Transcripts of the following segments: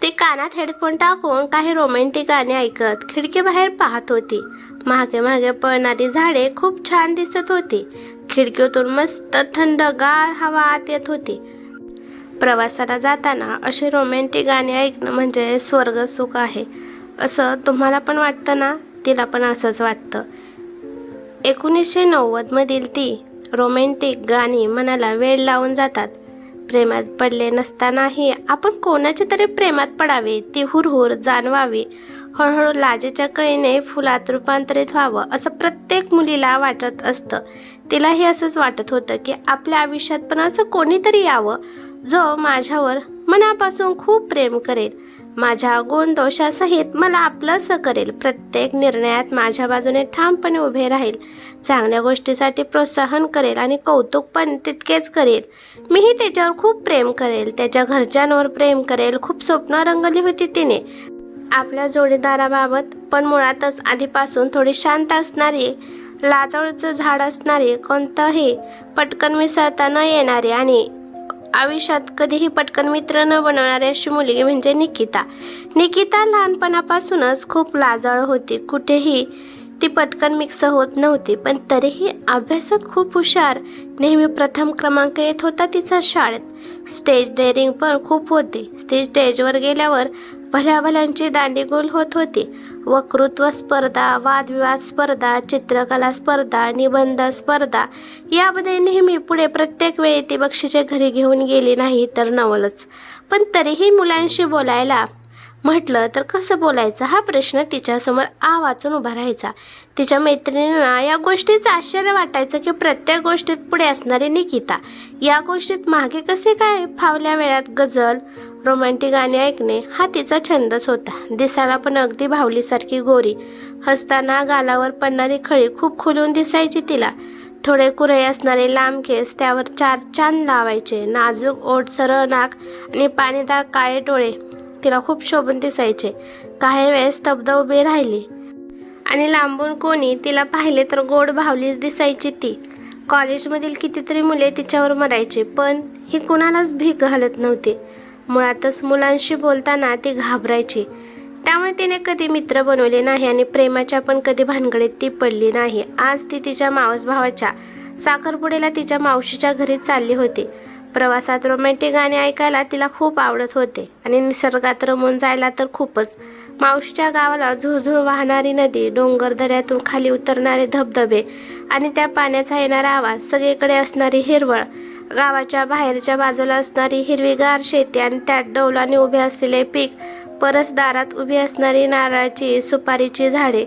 ती कानात हेडफोन टाकून काही रोमॅन्टिक गाणी ऐकत खिडकीबाहेर पाहत होती. मागे मागे पळणारी झाडे खूप छान दिसत होती. खिडकीतून मस्त थंडगार हवा आत येत होती. प्रवासाला जाताना अशी रोमॅन्टिक गाणी ऐकणं म्हणजे स्वर्ग सुख आहे, असं तुम्हाला पण वाटतं ना? तिला पण असंच वाटतं. 1990 मधील ती रोमॅन्टिक गाणी मनाला वेड लावून जातात. प्रेमात पडले नसतानाही आपण कोणाच्या तरी प्रेमात पडावे, ती हुरहुर जाणवावी, हळूहळू लाजेच्या कळीने फुलात रूपांतरित व्हावं असं प्रत्येक मुलीला वाटत असतं. तिलाही असंच वाटत होतं की आपल्या आयुष्यात पण असं कोणीतरी यावं जो माझ्यावर मनापासून खूप प्रेम करेल, माझ्या गुणदोषासहित मला आपलंसं करेल, प्रत्येक निर्णयात माझ्या बाजूने ठामपणे उभे राहील, चांगल्या गोष्टीसाठी प्रोत्साहन करेल आणि कौतुक पण तितकेच करेल. मीही त्याच्यावर खूप प्रेम करेल, त्याच्या घरच्यांवर प्रेम करेल. खूप स्वप्न रंगली होती तिने आपल्या जोडीदाराबाबत. पण मुळातच आधीपासून थोडी शांत असणारी, लाजाळूचं झाड असणारी, कोणताही पटकन मिसळता न येणारी आणि आयुष्यात कधीही पटकन मित्र न बनवणारी अशी मुलगी म्हणजे निकिता. निकिता लहानपणापासूनच खूप लाजाळू होती. कुठेही ती पटकन मिक्स होत नव्हती, पण तरीही अभ्यासात खूप हुशार. नेहमी प्रथम क्रमांक येत होता तिचा शाळेत. स्टेज डेअरिंग पण खूप होती. ती स्टेजवर गेल्यावर भल्याभल्यांची दांडीगुल होत होती. वक्तृत्व स्पर्धा, वादविवाद स्पर्धा, चित्रकला स्पर्धा, निबंध स्पर्धा यामध्ये नेहमी पुढे. प्रत्येक वेळी ती बक्षिसे घरी घेऊन गेली नाही तर नवलच. पण तरीही मुलांशी बोलायला म्हटलं तर कसं बोलायचं हा प्रश्न तिच्यासमोर वाचून उभा राहायचा. तिच्या मैत्रिणींना या गोष्टीचं आश्चर्य वाटायचं की प्रत्येक गोष्टीत पुढे असणारी निकिता या गोष्टीत मागे कसे काय. फावल्या वेळात गझल, रोमॅन्टिक गाणी ऐकणे हा तिचा छंदच होता. दिसायला पण अगदी भावलीसारखी गोरी, हसताना गालावर पडणारी खळी खूप खुलून दिसायची तिला. थोडे कुरळे असणारे लांब केस, त्यावर 4 चांद लावायचे, नाजूक ओठ, सरळ नाक आणि पाणीदार काळे डोळे तिला खूप शोभून दिसायचे. काही वेळेस स्तब्ध उभी राहिली आणि लांबून कोणी तिला पाहिले तर गोड भावलीच दिसायची ती. कॉलेजमधील कितीतरी मुले तिच्यावर मरायचे, पण ही कुणालाच भीक घालत नव्हती. मुळातच मुलांशी बोलताना ती घाबरायची. त्यामुळे तिने कधी मित्र बनवले नाही आणि प्रेमाच्या पण कधी भानगडीत ती पडली नाही. आज ती तिच्या मावस भावाच्या साखरपुड्याला तिच्या मावशीच्या घरी चालली होती. प्रवासात रोमॅन्टिक गाणी ऐकायला तिला खूप आवडत होते आणि निसर्गात रमून जायला तर खूपच. मावशीच्या गावाला झुळझुळ वाहणारी नदी, डोंगर दऱ्यातून खाली उतरणारे धबधबे आणि त्या पाण्याचा येणारा आवाज, सगळीकडे असणारी हिरवळ, गावाच्या बाहेरच्या बाजूला असणारी हिरवीगार शेती आणि त्यात डौलाने उभे असलेले पीक, परसदारात उभी असणारी नारळाची, सुपारीची झाडे,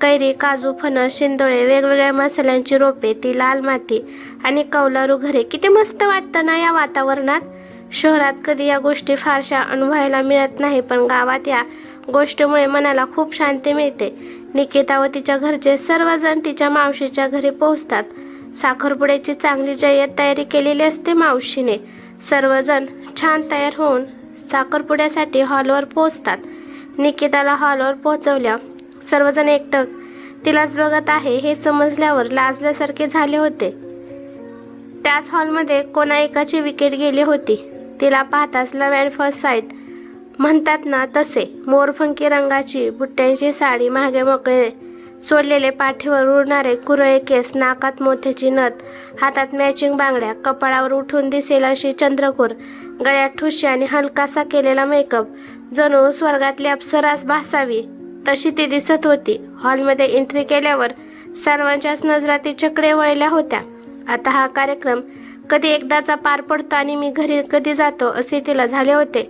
कैरी, काजू, फणस, शिंदोळे, वेगवेगळ्या मसाल्यांची रोपे, ती लाल माती आणि कौलारू घरे. किती मस्त वाटतं ना या वातावरणात. शहरात कधी या गोष्टी फारशा अनुभवायला मिळत नाही, पण गावात या गोष्टीमुळे मनाला खूप शांती मिळते. निकिता व तिच्या घरचे सर्वजण तिच्या मावशीच्या घरी पोहोचतात. साखरपुड्याची चांगली जय्यत तयारी केलेली असते मावशीने. सर्वजण छान तयार होऊन साखरपुड्यासाठी हॉलवर पोहोचतात. निकिताला हॉलवर पोहोचवल्या सर्वजण एकटक तिलाच बघत आहे हे समजल्यावर लाजल्यासारखे झाले होते. त्याच हॉलमध्ये कोणा एकाची विकेट गेली होती. तिला पाहताच लव्ह अँड फर्स्ट साईट म्हणतात ना तसे. मोरफंकी रंगाची बुट्ट्यांची साडी, मागे मोकळे सोडलेले पाठीवर उडणारे कुरळे केस, नाकात मोत्याची नथ, हातात मॅचिंग बांगड्या, कपाळावर उठून दिसेल अशी चंद्रकोर, गळ्यात ठुशी आणि हलकासा केलेला मेकअप, जणू स्वर्गातली अप्सरास भासावी तशी ती दिसत होती. हॉलमध्ये एंट्री केल्यावर सर्वांच्याच नजरा तिच्याकडे वळल्या होत्या. आता हा कार्यक्रम कधी एकदाचा पार पडतो आणि मी घरी कधी जातो असे तिला झाले होते.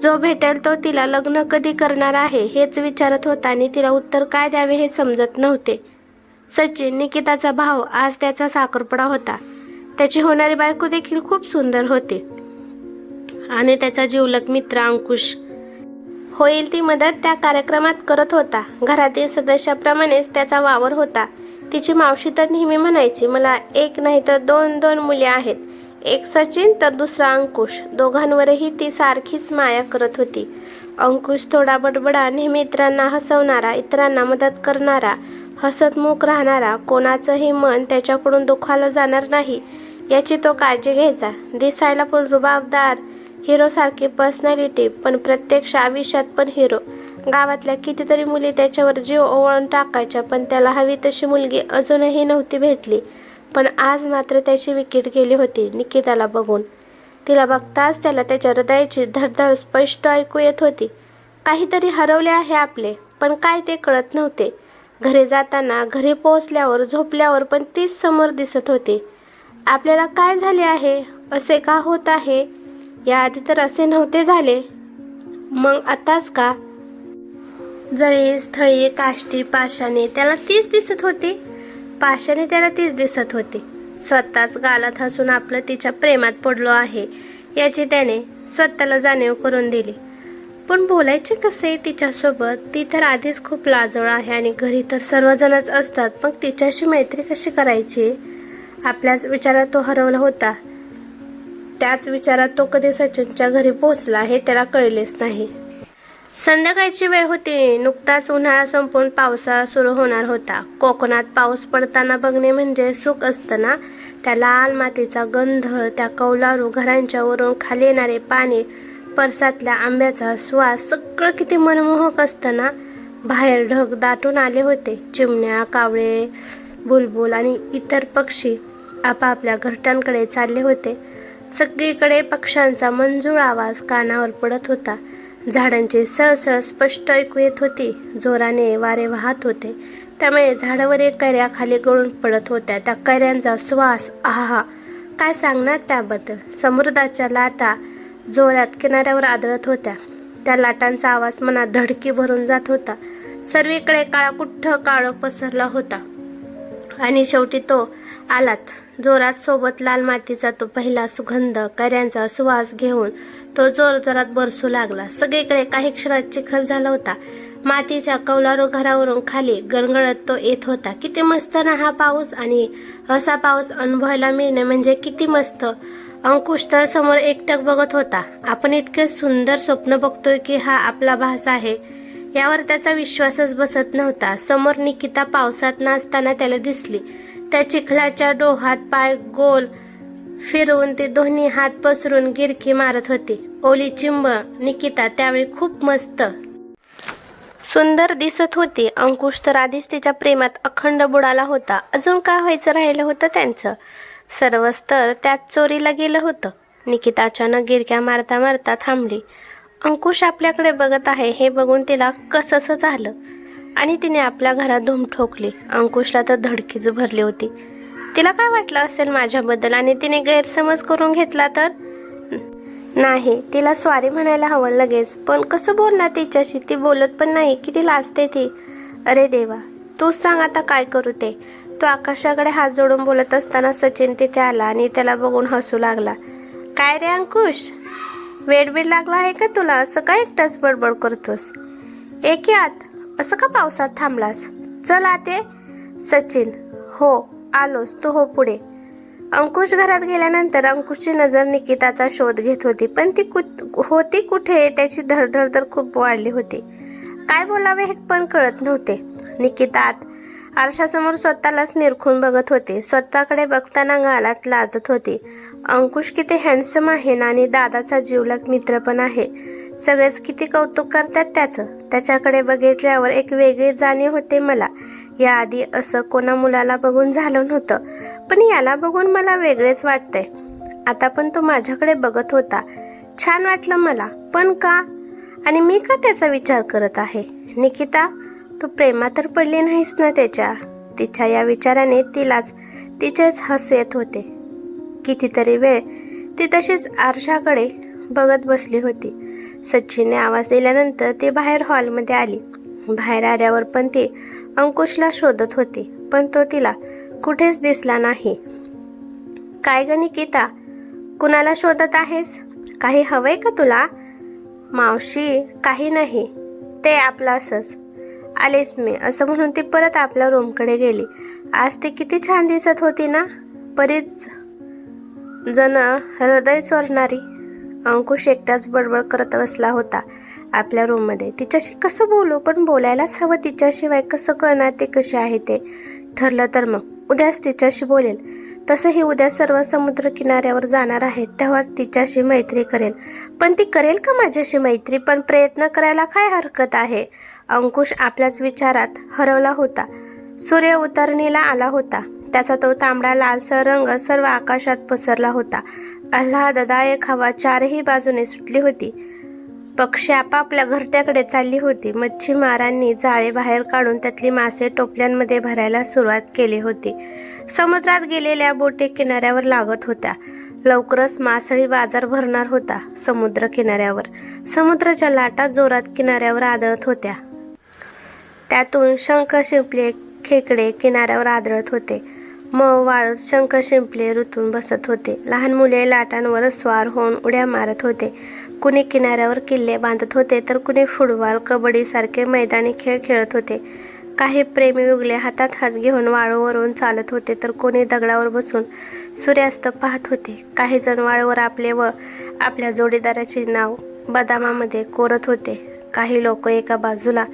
जो भेटेल तो तिला लग्न कधी करणार आहे हेच विचारत होता आणि तिला उत्तर काय द्यावे हे समजत नव्हते. सचिन, निकिताचा भाऊ, आज त्याचा साखरपुडा होता. त्याची होणारी बायको देखील खूप सुंदर होती आणि त्याचा जिवलग मित्र अंकुश होईल ती मदत त्या कार्यक्रमात करत होता. घरातील सदस्याप्रमाणेच त्याचा वावर होता. तिची मावशी तर नेहमी म्हणायची, मला एक नाही तर दोन मुले आहेत, एक सचिन तर दुसरा अंकुश. दोघांवरही ती सारखीच माया करत होती. अंकुश थोडा बडबडा, नेहमी इतरांना हसवणारा, इतरांना मदत करणारा, हसतमुख राहणारा, कोणाचंही मन त्याच्याकडून दुखावलं जाणार नाही याची तो काळजी घ्यायचा. दिसायला पण रुबाबदार, हिरोसारखी पर्सनॅलिटी, पण प्रत्यक्ष आयुष्यात पण हिरो. गावातल्या कितीतरी मुली त्याच्यावर जीव ओवाळून टाकायच्या, पण त्याला हवी तशी मुलगी अजूनही नव्हती भेटली. पण आज मात्र त्याची विकेट गेली होती निकिताला बघून. तिला बघताच त्याला त्याच्या हृदयाची धडधड स्पष्ट ऐकू येत होती. काहीतरी हरवले आहे आपले, पण काय ते कळत नव्हते. घरी जाताना, घरी पोहोचल्यावर, झोपल्यावर पण तीच समोर दिसत होती. आपल्याला काय झाले आहे? असे का होत आहे? याआधी तर असे नव्हते झाले. मग आताच का? जळी, स्थळी, काष्टी, पाषाणी त्याला तीच दिसत होती. पाषाणी त्याला तीच दिसत होती. स्वतःच गालात हसून आपलं तिच्या प्रेमात पडलो आहे याची त्याने स्वतःला जाणीव करून दिली. पण बोलायचे कसे तिच्यासोबत? ती तर आधीच खूप लाजळ आहे आणि घरी तर सर्वजणच असतात. मग तिच्याशी मैत्री कशी करायची? आपल्याच विचारात तो हरवला होता. त्याच विचारात तो कधी सचिनच्या घरी पोहोचला हे त्याला कळलेच नाही. संध्याकाळची वेळ होती. नुकताच उन्हाळा संपून पावसाळा सुरू होणार होता. कोकणात पाऊस पडताना बघणे म्हणजे सुख असतं ना. त्या लाल मातीचा गंध, त्या कौलारू घरांच्या वरून खाली येणारे पाणी, परसातल्या आंब्याचा सुवास, सगळं किती मनमोहक असतं ना. बाहेर ढग दाटून आले होते. चिमण्या, कावळे, बुलबुल आणि इतर पक्षी आपापल्या घरट्यांकडे चालले होते. सगळीकडे पक्ष्यांचा मंजूळ आवाज कानावर पडत होता. झाडांची सळसळ स्पष्ट ऐकू येत होती. जोराने वारे वाहत होते, त्यामुळे झाडावरील कैऱ्या खाली गळून पडत होत्या. त्या कैऱ्यांचा सुवास, आहा, काय सांगणार त्याबद्दल. समुद्राच्या लाटा जोरात किनाऱ्यावर आदळत होत्या. त्या लाटांचा आवाज मनात धडकी भरून जात होता. सर्वीकडे काळाकुट्ट काळोख पसरला होता. आणि शेवटी तो आलाच. जोरात सोबत लाल मातीचा तो पहिला सुगंध, कैऱ्यांचा सुवास घेऊन तो जोरजोरात बरसू लागला. सगळीकडे काही क्षणात चिखल झाला होता. मातीच्या कौलारू घरावरून खाली गरगळत तो येत होता. किती मस्त ना हा पाऊस, आणि असा पाऊस अनुभवायला मिळणे म्हणजे किती मस्त. अंकुश तर समोर एकटक बघत होता. आपण इतके सुंदर स्वप्न बघतोय की हा आपला भास आहे यावर त्याचा विश्वासच बसत नव्हता. समोर निकिता पावसात नाचताना त्याला दिसली. त्या चिखलाच्या डोहात पाय गोल फिरवून ती दोन्ही हात पसरून गिरकी मारत होती. ओली चिंब निकिता त्यावेळी खूप मस्त सुंदर दिसत होती. अंकुश तर आधीच तिच्या प्रेमात अखंड बुडाला होता. अजून काय व्हायचं राहिलं होतं त्यांचं? सर्वच तर त्यात चोरीला गेलं होतं. निकिता अचानक गिरक्या मारता मारता थांबली. अंकुश आपल्याकडे बघत आहे हे बघून तिला कसंसं झालं आणि तिने आपल्या घरात धूम ठोकली. अंकुशला तर धडकीच भरली होती. तिला काय वाटलं असेल माझ्याबद्दल आणि तिने गैरसमज करून घेतला तर? नाही, तिला सॉरी म्हणायला हवं लगेच, पण कसं बोलणार तिच्याशी? ती बोलत पण नाही, किती लाजते ती. अरे देवा, तूच सांग आता काय करू ते. तो आकाशाकडे हात जोडून बोलत असताना सचिन तिथे आला आणि त्याला बघून हसू लागला. काय रे अंकुश, वेडबीड लागला आहे का तुला? असं काय एकटाच बडबड करतोस? एक आत, असं का पावसात थांबलास? चल आते. सचिन, हो आलोस, तू हो पुढे. अंकुश घरात गेल्यानंतर अंकुशची नजर निकिताचा शोध घेत होती, पण ती होती कुठे त्याची धडधड तर खूप वाढली होती. काय बोलावे हे पण कळत नव्हते. निकिता आरशासमोर स्वतःलाच निरखून बघत होते. स्वतःकडे बघताना गालात लाजत होती. अंकुश किती हँडसम आहे ना, आणि दादाचा जिवलग मित्र पण आहे. सगळेच किती कौतुक करतात त्याचं. त्याच्याकडे बघितल्यावर एक वेगळी जाणीव होते मला. याआधी असं कोणा मुलाला बघून झालं नव्हतं, पण याला बघून मला वेगळेच वाटतंय. आता पण तो माझ्याकडे बघत होता. छान वाटलं मला, पण का? आणि मी का त्याचा विचार करत आहे? निकिता, तू प्रेमात तर पडली नाहीस ना त्याच्या? तिच्या या विचाराने तिचेच हसू येत होते. कितीतरी वेळ ती तशीच आरशाकडे बघत बसली होती. सचिनने आवाज दिल्यानंतर ती बाहेर हॉलमध्ये आली. बाहेर आल्यावर पण ती अंकुशला शोधत होती, पण तो तिला कुठेच दिसला नाही. काय ग निकिता, कुणाला शोधत आहेस? काही हवंय का तुला? मावशी, काही नाही, ते आपलं असंच आलेस मी, असं म्हणून ती परत आपल्या रूमकडे गेली. आज ती किती छान दिसत होती ना, बरीच जण हृदय चोरणारी. अंकुश एकटाच बडबड करत बसला होता आपल्या रूममध्ये. तिच्याशी कसं बोलू, पण बोलायलाच हवं. तिच्याशिवाय कसं कळणार ते कसे आहे ते? ठरलं तर मग उद्याच तिच्याशी बोलेल. तसंही उद्या सर्व समुद्र किनाऱ्यावर जाणार आहेत, तेव्हाच तिच्याशी मैत्री करेल. पण ती करेल का माझ्याशी मैत्री? पण प्रयत्न करायला काय हरकत आहे? अंकुश आपल्याच विचारात हरवला होता. सूर्य उतरणीला आला होता. त्याचा तो तांबडा लालसर रंग सर्व आकाशात पसरला होता. आल्हाददायक हवा चारही बाजूने सुटली होती. पक्षी आपापल्या घरट्याकडे चालली होती. मच्छीमारांनी जाळे बाहेर काढून त्यातली मासे टोपल्यांमध्ये भरायला सुरुवात केली होती. समुद्रात गेलेल्या बोटी किनाऱ्यावर लागत होत्या. लवकरच मासळी बाजार भरणार होता. समुद्र किनाऱ्यावर समुद्राच्या लाटा जोरात किनाऱ्यावर आदळत होत्या. त्यातून शंख शिंपले खेकडे किनाऱ्यावर आदळत होते. मग वाळूत शंख शिंपले रुतून बसत होते. लहान मुले लाटांवर स्वार होऊन उड्या मारत होते. कुणी किनाऱ्यावर किल्ले बांधत होते, तर कुणी फुटबॉल, कबड्डी सारखे मैदानी खेळ खेळत होते. काही प्रेमी उगले हातात हात घेऊन वाळूवरून चालत होते, तर कोणी दगडावर बसून सूर्यास्त पाहत होते. काही जण वाळूवर आपले व आपल्या जोडीदाराचे नाव बदामामध्ये कोरत होते. काही लोक एका बाजूला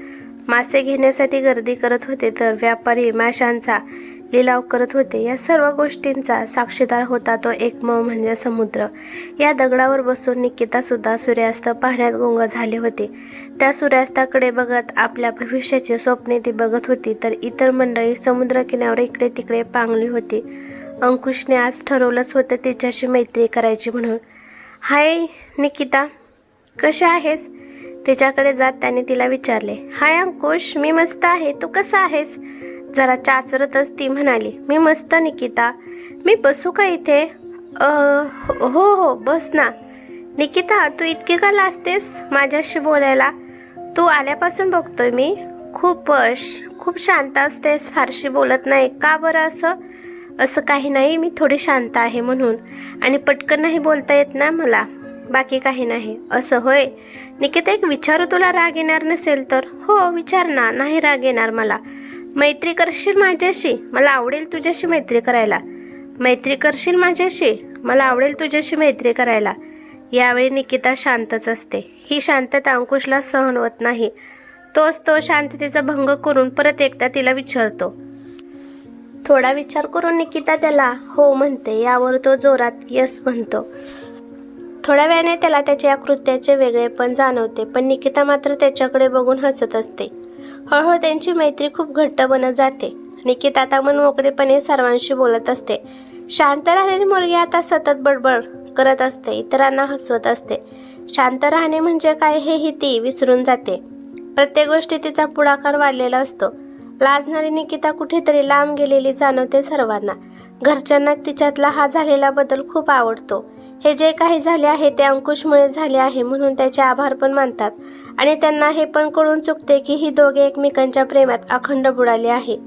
मासे घेण्यासाठी गर्दी करत होते, तर व्यापारी माशांचा लिलाव करत होते. या सर्व गोष्टींचा साक्षीदार होता तो एकमेव म्हणजे समुद्र. या दगडावर बसून निकिता सुद्धा सूर्यास्त पाहण्यात गुंग झाली होती. त्या सूर्यास्ताकडे बघत आपल्या भविष्याची स्वप्ने ती बघत होती, तर इतर मंडळी समुद्र किनाऱ्यावर इकडे तिकडे पांगली होती. अंकुशने आज ठरवलंच होतं तिच्याशी मैत्री करायची म्हणून. हाय निकिता, कशी आहेस? तिच्याकडे जात त्याने तिला विचारले. हाय अंकुश, मी मस्त आहे, तू कसा आहेस? जरा चाचरतच ती म्हणाली. मी मस्त निकिता. मी बसू का इथे? हो हो बस ना. निकिता, तू इतकी का लाजतेस माझ्याशी बोलायला? तू आल्यापासून बघतोय मी खूप शांत असतेस, फारशी बोलत नाही का बरं? असं काही नाही, मी थोडी शांत आहे म्हणून. आणि पटकन नाही बोलता येत ना मला, बाकी काही नाही. असं होय. निकिता, एक विचारू, तुला राग येणार नसेल तर? हो विचार ना, नाही राग येणार मला. मैत्री करशील माझ्याशी? मला आवडेल तुझ्याशी मैत्री करायला. मैत्री करशील माझ्याशी? मला आवडेल तुझ्याशी मैत्री करायला. यावेळी निकिता शांतच असते. ही शांतता अंकुशला सहन होत नाही. तो शांततेचा भंग करून परत एकदा तिला विचारतो. थोडा विचार करून निकिता त्याला हो म्हणते. यावर तो जोरात यस म्हणतो. थोड्या वेळाने त्याला त्याच्या या कृत्याचे वेगळेपण जाणवते, पण निकिता मात्र त्याच्याकडे बघून हसत असते. हळूहळू त्यांची मैत्री खूप घट्ट बनत जाते. निकिता आता मनमोकळेपणे सर्वांशी बोलत असते. शांत राहणारी मुलगी आता सतत बडबड करत असते, इतरांना हसवत असते. शांत राहणे म्हणजे काय हेही ती विसरून जाते. प्रत्येक गोष्टी तिचा पुढाकार वाढलेला असतो. लाजणारी निकिता कुठेतरी लांब गेलेली जाणवते सर्वांना. घरच्यांना तिच्यातला हा झालेला बदल खूप आवडतो. हे जे काही झाले आहे ते अंकुशमुळे झाले आहे म्हणून त्याचे आभार पण मानतात. आणि त्यांना हे पण कळून चुकते की ही दोघे एकमेकांच्या प्रेमात अखंड बुडाले आहे.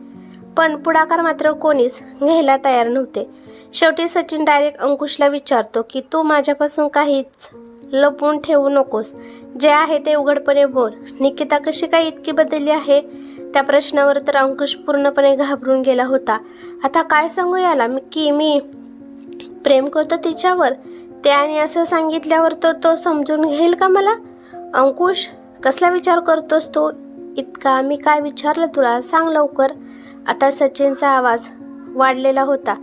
पण पुढाकार मात्र कोणीच घ्यायला तयार नव्हते. शेवटी सचिन डायरेक्ट अंकुशला विचारतो की तू माझ्यापासून काहीच लपवून ठेवू नकोस, जे आहे ते उघडपणे बोल. निकिता कशी काय इतकी बदलली आहे? त्या प्रश्नावर तर अंकुश पूर्णपणे घाबरून गेला होता. आता काय सांगू याला की मी प्रेम करतो तिच्यावर? त्याने असं सांगितल्यावर तो समजून घेईल का मला? अंकुश, कसला विचार करतोस तू इतका? मी काय विचारलं तुला, सांग लवकर. आता सचिनचा आवाज वाढलेला होता.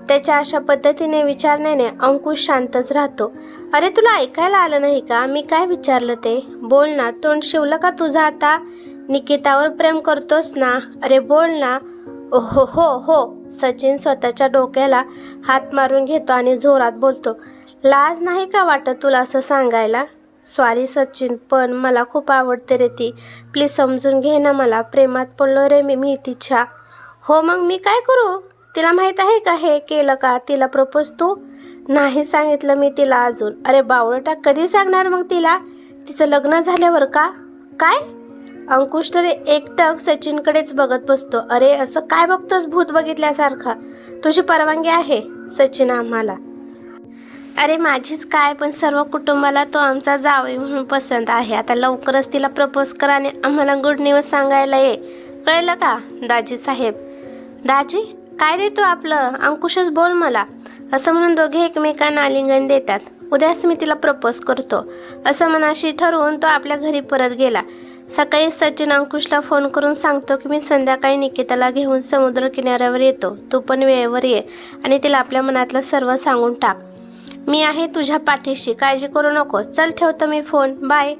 त्याच्या अशा पद्धतीने विचारण्याने अंकुश शांतच राहतो. अरे तुला ऐकायला आलं नाही का? मी काय विचारलं ते बोल ना. तोंड शिवलं का तुझं आता? निकितावर प्रेम करतोस ना? अरे बोल ना. हो हो हो. सचिन स्वतःच्या डोक्याला हात मारून घेतो आणि जोरात बोलतो. लाज नाही का वाटत तुला असं सांगायला? सॉरी सचिन, पण मला खूप आवडते रे ती. प्लीज समजून घे ना मला. प्रेमात पडलो रे मी तिच्या. हो मग मी काय करू? तिला माहीत आहे का हे केलं का? तिला प्रपोज तू? नाही सांगितलं मी तिला अजून. अरे बावळटा, कधी सांगणार मग तिला? तिचं लग्न झाल्यावर का? काय? अंकुश तर एकटक सचिनकडेच बघत बसतो. अरे असं काय बघतोस भूत बघितल्यासारखा? तुझी परवानगी आहे सचिन आम्हाला? अरे माझीच काय, पण सर्व कुटुंबाला तो आमचा जावई म्हणून पसंत आहे. आता लवकरच तिला प्रपोज करा आणि आम्हाला गुड न्यूज सांगायला ये, कळलं का दाजी साहेब? दाजी काय रे तू आपलं? अंकुशच बोल मला. असं म्हणून दोघे एकमेकांना आलिंगन देतात. उद्याच मी तिला प्रपोज करतो, असं मनाशी ठरवून तो आपल्या घरी परत गेला. सकाळी सचिन अंकुशला फोन करून सांगतो की मी संध्याकाळी निकिताला घेऊन समुद्र किनाऱ्यावर येतो, तू पण वेळेवर ये आणि तिला आपल्या मनातलं सर्व सांगून टाक. मी आहे तुझ्या पाठीशी, काळजी करू नको. चल ठेवतो मी फोन, बाय.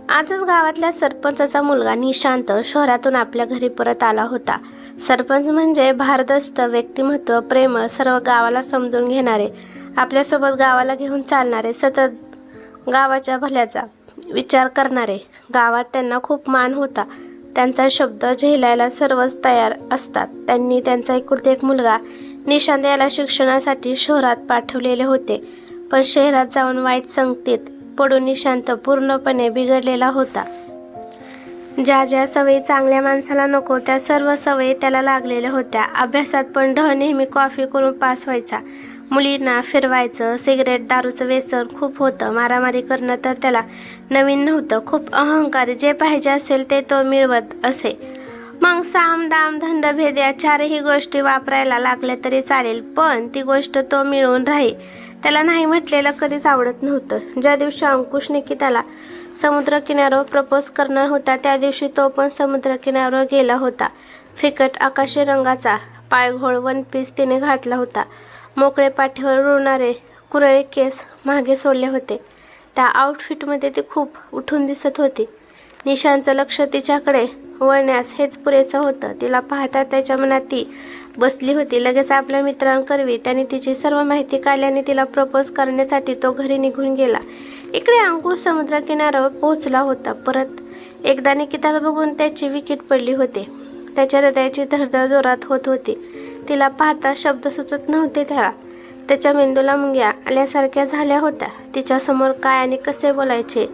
आजच गावातल्या सरपंचाचा मुलगा निशांत शहरातून आपल्या घरी परत आला होता. सरपंच म्हणजे भारदस्त व्यक्तिमत्व, प्रेमळ, सर्व गावाला समजून घेणारे, आपल्यासोबत गावाला घेऊन चालणारे, सतत गावाच्या भल्याचा विचार करणारे. गावात त्यांना खूप मान होता. त्यांचा शब्द झेलायला सर्वच तयार असतात. त्यांनी त्यांचा एकुलता एक मुलगा निशांत याला शिक्षणासाठी शहरात पाठवलेले होते, पण शहरात जाऊन वाईट संगतीत पडून निशांत पूर्णपणे बिघडलेला होता. ज्या ज्या सवयी चांगल्या माणसाला नको त्या सर्व सवयी त्याला लागलेल्या होत्या. अभ्यासात पण नेहमी कॉफी करून पास व्हायचा. मुलींना फिरवायचं, सिगरेट, दारूचं व्यसन खूप होतं. मारामारी करणं तर त्याला नवीन नव्हतं. खूप अहंकारी, जे पाहिजे असेल ते तो मिळवत असे. मग साम दाम दंडभेद या चारही गोष्टी वापरायला लागल्या तरी चालेल, पण ती गोष्ट तो मिळवून राही. त्याला नाही म्हटलेलं कधीच आवडत नव्हतं. ज्या दिवशी अंकुश निकिताला समुद्र किनाऱ्यावर प्रपोज करणार होता त्या दिवशी तो पण समुद्र किनाऱ्यावर गेला होता. फिकट आकाशी रंगाचा पायघोळ वन पीस तिने घातला होता. मोकळे पाठीवर रुळणारे कुरळे केस मागे सोडले होते. त्या आउटफिटमध्ये ती खूप उठून दिसत होती. निशांचं लक्ष तिच्याकडे वळण्यास हेच पुरेसं होतं. तिला पाहता त्याच्या मनात ती बसली होती. लगेच आपल्या मित्रांकरवी त्याने तिची सर्व माहिती काढल्याने तिला प्रपोज करण्यासाठी तो घरी निघून गेला. इकडे अंकुश समुद्र किनाऱ्यावर पोहोचला होता. परत एकदा निकिताला बघून त्याची विकेट पडली होती. त्याच्या हृदयाची धडधड जोरात होत होती. तिला पाहता शब्द सुचत नव्हते त्याला. त्याच्या मेंदूला मुंग्या आल्यासारख्या झाल्या होत्या. तिच्यासमोर काय आणि कसे बोलायचे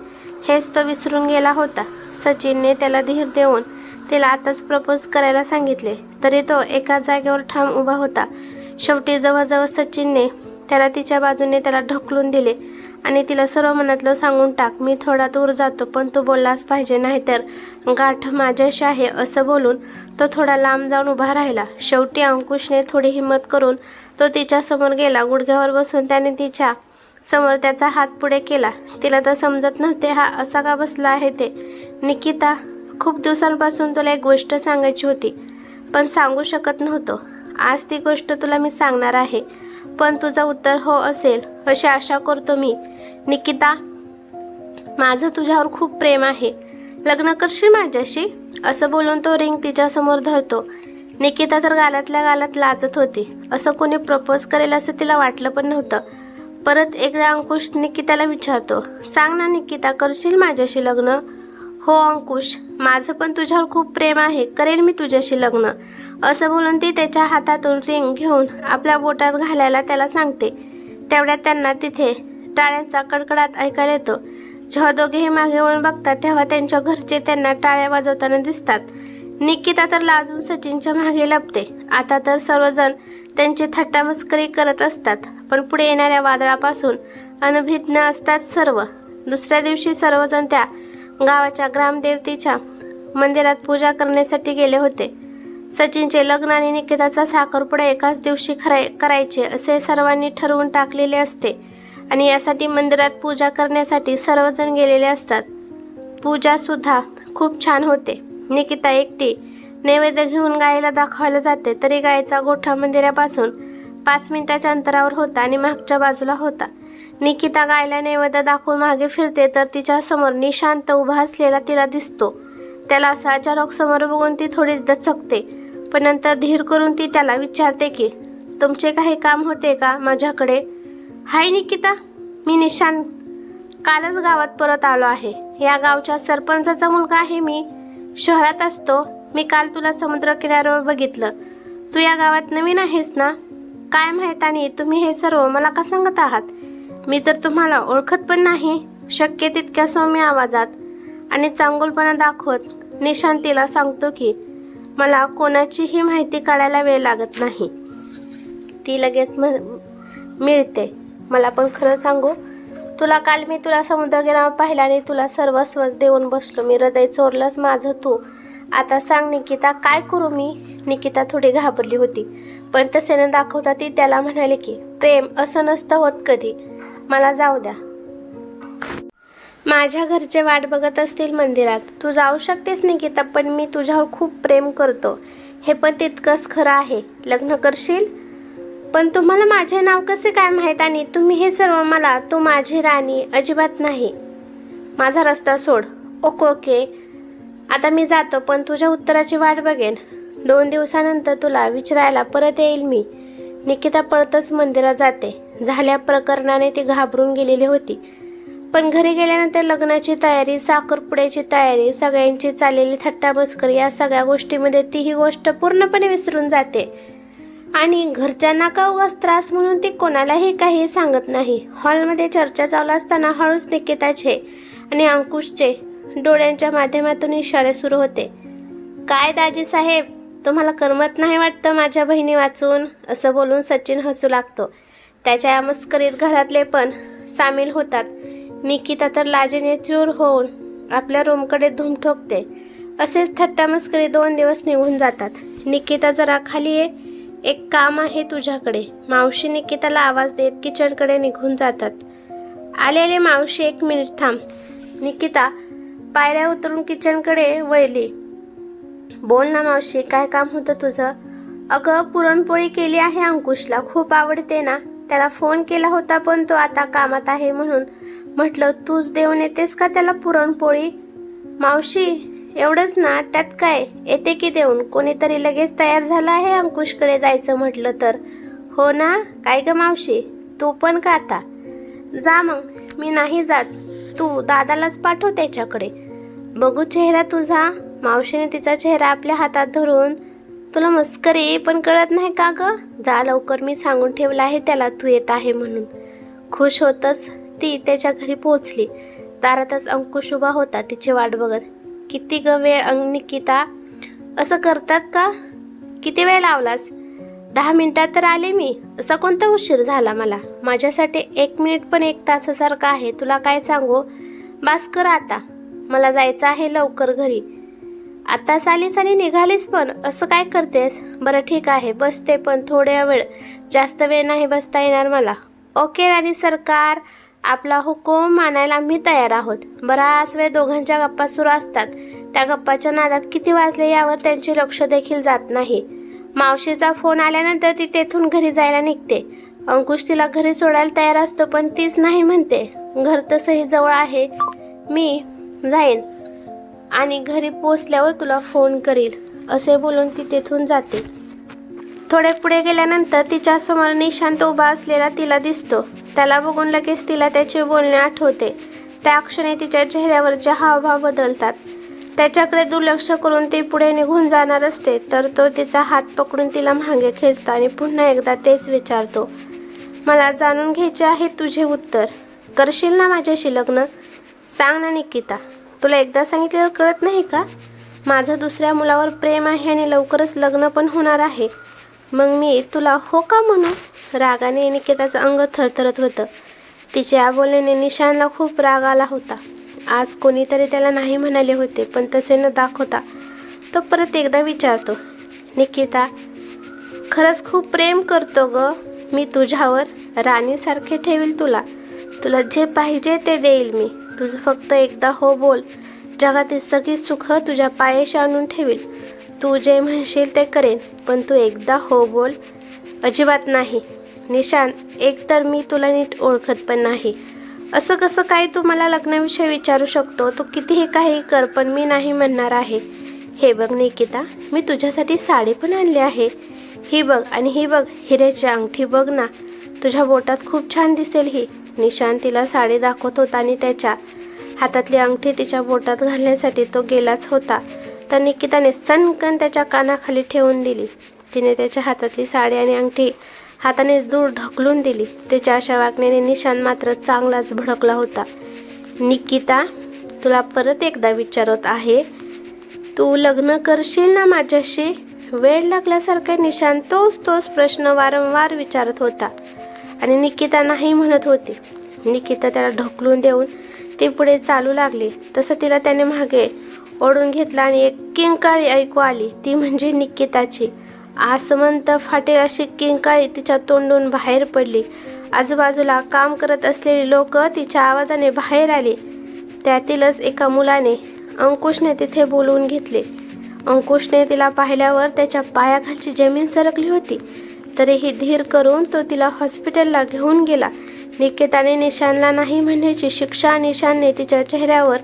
हेच तो विसरून गेला होता. सचिनने त्याला धीर देऊन तिला आताच प्रपोज करायला सांगितले, तरी तो एका जागेवर ठाम उभा होता. शेवटी जवळजवळ सचिनने त्याला तिच्या बाजूने त्याला ढकलून दिले आणि तिला सर्व मनातलं सांगून टाक. मी थोडा दूर जातो, पण तू बोललाच पाहिजे, नाहीतर गाठ माझ्याशी आहे, असं बोलून तो थोडा लांब जाऊन उभा राहिला. शेवटी अंकुशने थोडी हिंमत करून तो तिच्यासमोर गेला. गुडघ्यावर बसून त्याने तिच्या समोर त्याचा हात पुढे केला. तिला तर समजत नव्हते हा असा का बसला आहे ते. निकिता, खूप दिवसांपासून तुला एक गोष्ट सांगायची होती, पण सांगू शकत नव्हतो. आज ती गोष्ट तुला मी सांगणार आहे, पण तुझं उत्तर हो असेल अशी आशा करतो मी. निकिता, माझं तुझ्यावर खूप प्रेम आहे. लग्न करशील माझ्याशी? असं बोलून तो रिंग तिच्यासमोर धरतो. निकिता तर गालातल्या गालात लाजत होती. असं कोणी प्रपोज करेल असं तिला वाटलं पण नव्हतं. परत एकदा अंकुश निकिताला विचारतो, सांग ना निकिता, करशील माझ्याशी लग्न? हो अंकुश, माझं पण तुझ्यावर खूप प्रेम आहे, करेल मी तुझ्याशी लग्न. असं बोलून ती त्याच्या हातातून रिंग घेऊन आपल्या बोटात घालायला त्याला सांगते. तेवढ्यात त्यांना तिथे टाळ्यांचा कडकडाट ऐकायला येतो. जेव्हा दोघेही मागे वळून बघतात तेव्हा त्यांच्या घरचे त्यांना टाळ्या वाजवताना दिसतात. निकिता तर लाजून सचिनच्या मागे लपते. आता तर सर्वजण त्यांची थट्टामस्करी करत असतात, पण पुढे येणाऱ्या वादळापासून अनभिज्ञ असतात सर्व. दुसऱ्या दिवशी सर्वजण त्या गावाच्या ग्रामदेवतेच्या मंदिरात पूजा करण्यासाठी गेले होते. सचिनचे लग्न आणि निकिताचा साखरपुडा एकाच दिवशी करायचे असे सर्वांनी ठरवून टाकलेले असते आणि यासाठी मंदिरात पूजा करण्यासाठी सर्वजण गेलेले असतात. पूजा सुद्धा खूप छान होते. निकिता एकटी नैवेद्य घेऊन गायीला दाखवायला जाते, तरी गायीचा गोठा मंदिरापासून 5 मिनिटाच्या अंतरावर होता आणि मागच्या बाजूला होता. निकिता गायला नैवेद्य दाखवून मागे फिरते तर तिच्या समोर निशांत उभा असलेला तिला दिसतो. त्याला असं अचानक समोर बघून ती थोडी दचकते, पण नंतर धीर करून ती त्याला विचारते की तुमचे काही काम होते का माझ्याकडे? हाय निकिता, मी निशांत, कालच गावात परत आलो आहे. या गावच्या सरपंचाचा मुलगा आहे मी. शहरात असतो. मी काल तुला समुद्र किनाऱ्यावर बघितलं. तू या गावात नवीन आहेस ना? काय माहीत आणि तुम्ही हे सर्व मला का सांगत आहात? मी तर तुम्हाला ओळखत पण नाही. शक्य तितक्या सौम्य आवाजात आणि चांगुलपणा दाखवत निशांतीला सांगतो की मला कोणाचीही माहिती काढायला वेळ लागत नाही. ती लगेच मिळते. मला पण खरं सांगू, काल मी तुला समुद्र किनाऱ्यावर पाहिला आणि तुला सर्वस्वच देऊन बसलो. मी हृदय चोरलंस माझं तू. आता सांग निकिता, काय करू मी? निकिता थोडी घाबरली होती, पण तसे न दाखवता ती त्याला म्हणाली की प्रेम असं नसतं होत कधी. मला जाऊ द्या. माझ्या घरचे वाट बघत असतील मंदिरात. तू जाऊ शकतेस निकिता, पण मी तुझ्यावर खूप प्रेम करतो हे पण तितकंच खरं आहे. लग्न करशील? पण तुम्हाला माझे नाव कसे काय माहीत आणि तुम्ही हे सर्व मला? तू माझी राणी अजिबात नाही. माझा रस्ता सोड. ओके ओके, आता मी जातो, पण तुझ्या उत्तराची वाट बघेन. 2 दिवसानंतर तुला विचारायला परत येईल मी. निकिता पळतच मंदिरात जाते. झाल्या प्रकरणाने ती घाबरून गेलेली होती. पण घरी गेल्यानंतर लग्नाची तयारी, साखरपुड्याची तयारी, सगळ्यांची चाललेली थट्टा मस्करी, या सगळ्या गोष्टीमध्ये ती ही गोष्ट पूर्णपणे विसरून जाते. आणि घरच्यांना का उगाच त्रास म्हणून ती कोणालाही काही सांगत नाही. हॉलमध्ये चर्चा चालू असताना हळूच निकिताचे आणि अंकुशचे डोळ्यांच्या माध्यमातून इशारे सुरू होते. काय दाजी साहेब, तुम्हाला करमत नाही वाटतं माझ्या बहिणी वाचून? असं बोलून सचिन हसू लागतो. त्याच्या या मस्करीत घरातले पण सामील होतात. निकिता तर लाजेने चूर होऊन आपल्या रूमकडे धूम ठोकते. असेच थट्टा मस्करी 2 दिवस निघून जातात. निकिता जरा खाली ये, एक काम आहे तुझ्याकडे. मावशी निकिताला आवाज देत किचनकडे निघून जातात. आले मावशी, 1 मिनिट थांब. निकिता पायऱ्या उतरून किचनकडे वळली. बोल ना मावशी, काय काम होतं तुझं? अगं, पुरणपोळी केली आहे अंकुशला, खूप आवडते ना. त्याला फोन केला होता पण तो आता कामात आहे, म्हणून म्हटलं तूच देऊन येतेस का त्याला पुरणपोळी? मावशी एवढंच ना, त्यात काय, येते की देऊन. कोणीतरी लगेच तयार झालं आहे अंकुशकडे जायचं म्हटलं तर. हो ना, काय ग मावशी, तू पण का आता? जा मग. मी नाही जात, तू दादालाच पाठव त्याच्याकडे. बघू चेहरा तुझा. मावशीने तिचा चेहरा आपल्या हातात धरून, तुला मस्करी पण कळत नाही का ग? जा लवकर, मी सांगून ठेवलं आहे त्याला तू येत आहे म्हणून. खुश होतच ती त्याच्या घरी पोहोचली. दारातच अंकुश उभा होता तिची वाट बघत. किती ग वेळ निकिता, असं करतात का? किती वेळ लावलास? 10 मिनिटात तर आले मी. असा कोणता उशीर झाला मला? माझ्यासाठी 1 मिनिट पण 1 तासासारखं आहे. तुला काय सांगू? बास कर आता, मला जायचं आहे लवकर घरी. आता चालीस आणि निघालीस पण, असं काय करतेस? बरं ठीक आहे, बसते, पण थोड्या वेळ, जास्त वेळ नाही बसता येणार मला. ओके राणी सरकार, आपला हुकूम मानायला आम्ही तयार आहोत. बराच वेळ दोघांच्या गप्पा सुरू असतात. त्या गप्पाच्या नादात किती वाजले यावर त्यांचे लक्ष देखील जात नाही. मावशीचा फोन आल्यानंतर ती तेथून घरी जायला निघते. अंकुश तिला घरी सोडायला तयार असतो, पण तीच नाही म्हणते. घर तसंही जवळ आहे, मी जाईन आणि घरी पोचल्यावर तुला फोन करील, असे बोलून ती तेथून जाते. थोडे पुढे गेल्यानंतर तिच्या समोर निशांत उभा असलेला तिला दिसतो. त्याला बघून लगेच तिला त्याचे बोलणे आठवते. त्या क्षणी तिच्या चेहऱ्यावरचे हावभाव बदलतात. त्याच्याकडे दुर्लक्ष करून ती पुढे निघून जाणार असते, तर तो तिचा हात पकडून तिला मागे खेचतो आणि पुन्हा एकदा तेच विचारतो. मला जाणून घ्यायचे आहे तुझे उत्तर. करशील ना माझ्याशी लग्न? सांग ना निकिता, तुला एकदा सांगितलेलं कळत नाही का? माझं दुसऱ्या मुलावर प्रेम आहे आणि लवकरच लग्न पण होणार आहे. मग मी तुला हो का म्हणू? रागाने निकिताचं अंग थरथरत होतं. तिच्या बोलण्याने निशानला खूप राग आला होता. आज कोणीतरी त्याला नाही म्हणाले होते, पण तसे न दाखवता तो परत एकदा विचारतो. निकिता, खरंच खूप प्रेम करतो ग मी तुझ्यावर. राणीसारखे ठेवील तुला. तुला जे पाहिजे ते देईल मी. तुझं फक्त एकदा हो बोल. जगातील सगळी सुख तुझ्या पायाशी आणून ठेवील. तू जे म्हणशील ते करेन, पण तू एकदा हो बोल. अजिबात नाही. निशांत, एक तर मी तुला नीट ओळखत पण नाही. असं कसं काय तू मला लग्नाविषयी विचारू शकतो? तू कितीही काही कर, पण मी नाही म्हणणार आहे. हे बघ निकिता, मी तुझ्यासाठी साडी पण आणली आहे. ही बघ, आणि ही बघ, हिऱ्याची अंगठी बघ ना, तुझ्या बोटात खूप छान दिसेल ही. निशांत तिला साडी दाखवत होता आणि त्याच्या हातातली अंगठी तिच्या बोटात घालण्यासाठी तो गेलाच होता, तर निकिताने सनकन त्याच्या कानाखाली ठेवून दिली. तिने त्याच्या हातातली साडी आणि अंगठी हाताने दूर ढकलून दिली. त्याच्या अशा वागण्याने निशांत मात्र चांगलाच भडकला होता. निकिता, तुला परत एकदा विचारत आहे, तू लग्न करशील ना माझ्याशी? वेळ लागल्यासारखा निशांत तोच प्रश्न वारंवार विचारत होता आणि निकिता नाही म्हणत होती. निकिता त्याला ढकलून देऊन ती पुढे चालू लागली. तसं तिला त्याने मागे ओढून घेतला आणि एक किंकाळी ऐकू आली. ती म्हणजे निकिताची. आसमंत फाटेल अशी किंकाळी तिच्या तोंडून बाहेर पडली. आजूबाजूला काम करत असलेली लोक तिच्या आवाजाने बाहेर आली. त्यातीलच एका मुलाने अंकुशने तिथे बोलवून घेतले. अंकुशने तिला पाहिल्यावर त्याच्या पायाखालची जमीन सरकली होती. तरीही धीर करून तो तिला हॉस्पिटलला घेऊन गेला. निकिताने निशानला नाही म्हणण्याची शिक्षा निशानने तिच्या चेहऱ्यावर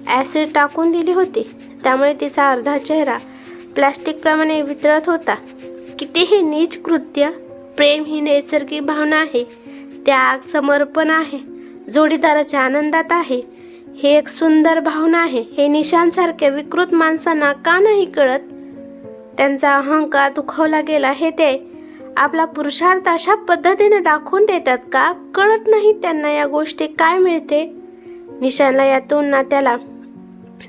ॲसिड टाकून दिली होती. त्यामुळे तिचा अर्धा चेहरा प्लॅस्टिकप्रमाणे वितळत होता. कितीही नीच कृत्य. प्रेम ही नैसर्गिक भावना आहे. त्याग, समर्पण आहे. जोडीदाराच्या आनंदात आहे. ही एक सुंदर भावना आहे. हे निशांसारख्या विकृत माणसांना का नाही कळत? त्यांचा अहंकार दुखावला गेला हे ते आपला पुरुषार्थ अशा पद्धतीने दाखवून देतात का? कळत नाही त्यांना या गोष्टी काय मिळते. निशानला यातून ना त्याला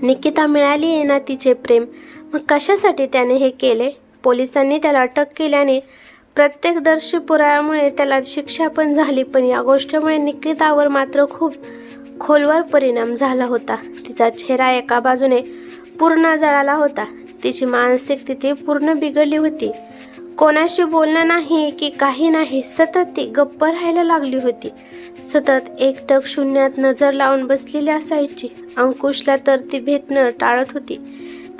निकिता मिळाली आहे ना तिचे प्रेम. मग कशासाठी त्याने हे केले? पोलिसांनी त्याला अटक केल्याने प्रत्यक्षदर्शी पुराव्यामुळे त्याला शिक्षा पण झाली. पण या गोष्टीमुळे निकितावर मात्र खूप खोलवर परिणाम झाला होता. तिचा चेहरा एका बाजूने पूर्ण जळाला होता. तिची मानसिक स्थिती पूर्ण बिघडली होती. कोणाशी बोलणं नाही की काही नाही. सतत ती गप्प राहायला लागली होती. सतत एकटक शून्यात नजर लावून बसलेली असायची. अंकुशला तर ती भेटणं टाळत होती.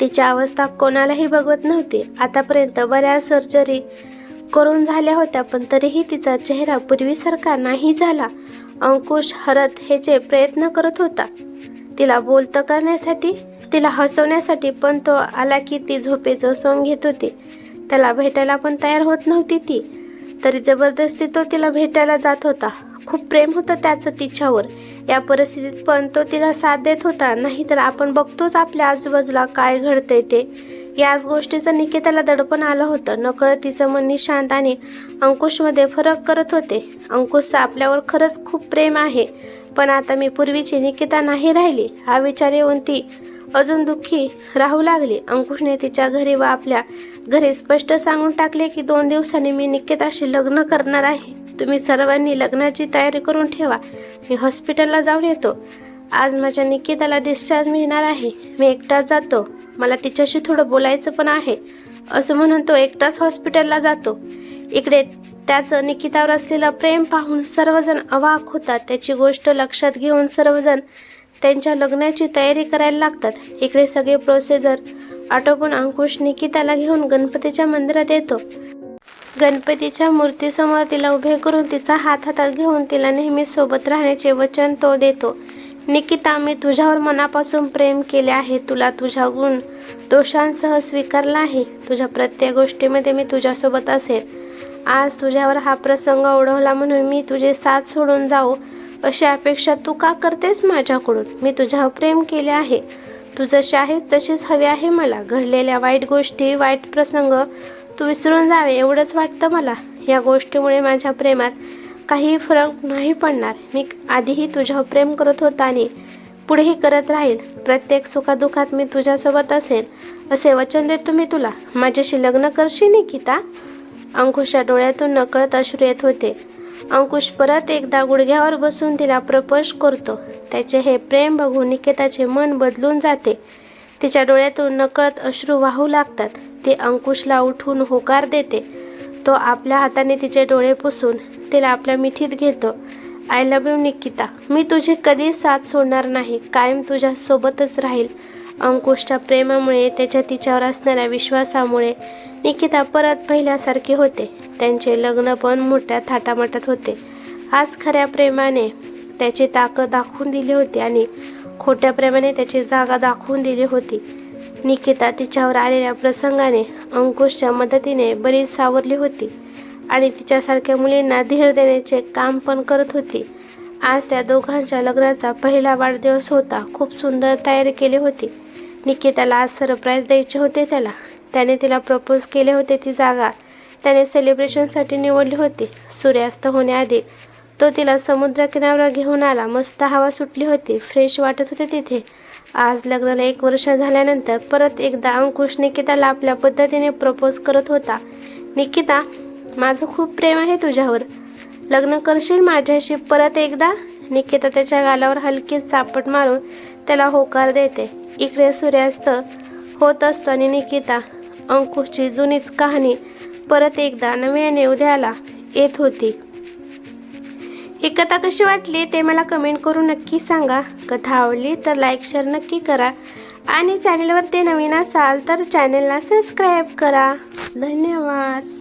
तिची अवस्था कोणालाही बघवत नव्हती. आतापर्यंत बऱ्याच सर्जरी करून झाल्या होत्या पण तरीही तिचा चेहरा पूर्वीसारखा नाही झाला. अंकुश हरत ह्याचे प्रयत्न करत होता तिला बोलतं करण्यासाठी, तिला हसवण्यासाठी. पण तो आला की ती झोपेचं सोंग घेत होती. त्याला भेटायला पण तयार होत नव्हती ती. तरी जबरदस्ती तो तिला भेटायला जात होता. खूप प्रेम होतं त्याचं तिच्यावर. या परिस्थितीत पण तो तिला साथ देत होता. नाहीतर आपण बघतोच आपल्या आजूबाजूला काय घडतंय ते. याच गोष्टीचं निकिताला दडपण आलं होतं. नकळत तिचं मन निशांत आणि अंकुशमध्ये फरक करत होते. अंकुशचं आपल्यावर खरंच खूप प्रेम आहे. पण आता मी पूर्वीची निकिता नाही राहिली हा विचार येऊन ती अजून दुःखी राहू लागली. अंकुशने तिच्या घरी व आपल्या घरी स्पष्ट सांगून टाकले की 2 दिवसांनी मी निकिताशी लग्न करणार आहे. तुम्ही सर्वांनी लग्नाची तयारी करून ठेवा. मी हॉस्पिटलला जाऊन येतो. आज माझ्या निकिताला डिस्चार्ज मिळणार आहे. मी एकटाच जातो. मला तिच्याशी थोडं बोलायचं पण आहे. असं म्हणून तो एकटाच हॉस्पिटलला जातो. इकडे त्याचं निकितावर असलेलं प्रेम पाहून सर्वजण अवाक होतात. त्याची गोष्ट लक्षात घेऊन सर्वजण त्यांच्या लग्नाची तयारी करायला लागतात. इकडे सगळे प्रोसिजर आटोपून अंकुश निकिताला घेऊन गणपतीच्या मंदिरात येतो. गणपतीच्या मूर्तीसमोर तिला उभे करून तिचा हात हातात घेऊन तिला नेहमी सोबत राहण्याचे वचन तो देतो. निकिता, मी तुझ्यावर मनापासून प्रेम केले आहे. तुला तुझ्या गुण दोषांसह स्वीकारला आहे. तुझ्या प्रत्येक गोष्टीमध्ये मी तुझ्यासोबत असेल. आज तुझ्यावर हा प्रसंग ओढवला म्हणून मी तुझे साथ सोडून जाऊ अशी अपेक्षा तू का करतेस माझ्याकडून? मी तुझ्यावर प्रेम केले आहे. तू जशी आहेस तशीच हवी आहे मला. घडलेल्या वाईट गोष्टी, वाईट प्रसंग तू विसरून जावे एवढंच वाटतं मला. या गोष्टीमुळे माझ्या प्रेमात काही फरक नाही पडणार. मी आधीही तुझ्यावर प्रेम करत होता आणि पुढेही करत राहील. प्रत्येक सुखादुखात मी तुझ्यासोबत असेल असे वचन देतो मी तुला. माझ्याशी लग्न करशील निकिता? अंकुशच्या डोळ्यातून नकळत अश्रू येत होते. अंकुश परत एकदा गुडघ्यावर बसून तिला प्रपोज करतो. त्याचे हे प्रेम बघून निकिताचे मन बदलून जाते. तिच्या डोळ्यातून नकळत अश्रू वाहू लागतात. ती अंकुशला उठून होकार देते. तो आपल्या हाताने तिचे डोळे पुसून तिला आपल्या मिठीत घेतो. I love you Nikita. मी तुझी कधीच साथ सोडणार नाही. कायम तुझ्या सोबतच राहील. अंकुशच्या प्रेमामुळे, त्याच्या तिच्यावर असणाऱ्या विश्वासामुळे निकिता परत पहिल्यासारखी होते. त्यांचे लग्न पण मोठ्या थाटामाटात होते. आज खऱ्या प्रेमाने त्याची ताकद दाखवून दिली होती आणि खोट्या प्रेमाने त्याची जागा दाखवून दिली होती. निकिता तिच्यावर आलेल्या प्रसंगाने अंकुशच्या मदतीने बरीच सावरली होती आणि तिच्यासारख्या मुलींना धीर देण्याचे काम पण करत होती. आज त्या दोघांच्या लग्नाचा पहिला वाढदिवस होता. खूप सुंदर तयारी केली होती. निकिताला आज सरप्राईज द्यायचे होते त्याला. त्याने तिला प्रपोज केले होते. ती जागा त्याने सेलिब्रेशनसाठी निवडली होती. सूर्यास्त होण्याआधी तो तिला समुद्रकिनाऱ्यावर घेऊन आला. मस्त हवा सुटली होती. फ्रेश वाटत होते तिथे. आज लग्नाला 1 वर्ष झाल्यानंतर परत एकदा अंकुश निकिताला आपल्या पद्धतीने प्रपोज करत होता. निकिता, माझं खूप प्रेम आहे तुझ्यावर. लग्न करशील माझ्याशी परत एकदा? निकिता त्याच्या गालावर हलकी चापट मारून त्याला होकार देते. इकडे सूर्यास्त होत असतो आणि निकिता अंकुशची जुनीच कहाणी परत एकदा नव्याने उद्याला येत होती. ही कथा कशी वाटली ते मला कमेंट करून नक्की सांगा. कथा आवडली तर लाईक शेअर नक्की करा आणि चॅनलवर ते नवीन असाल तर चॅनलला सबस्क्राईब करा. धन्यवाद.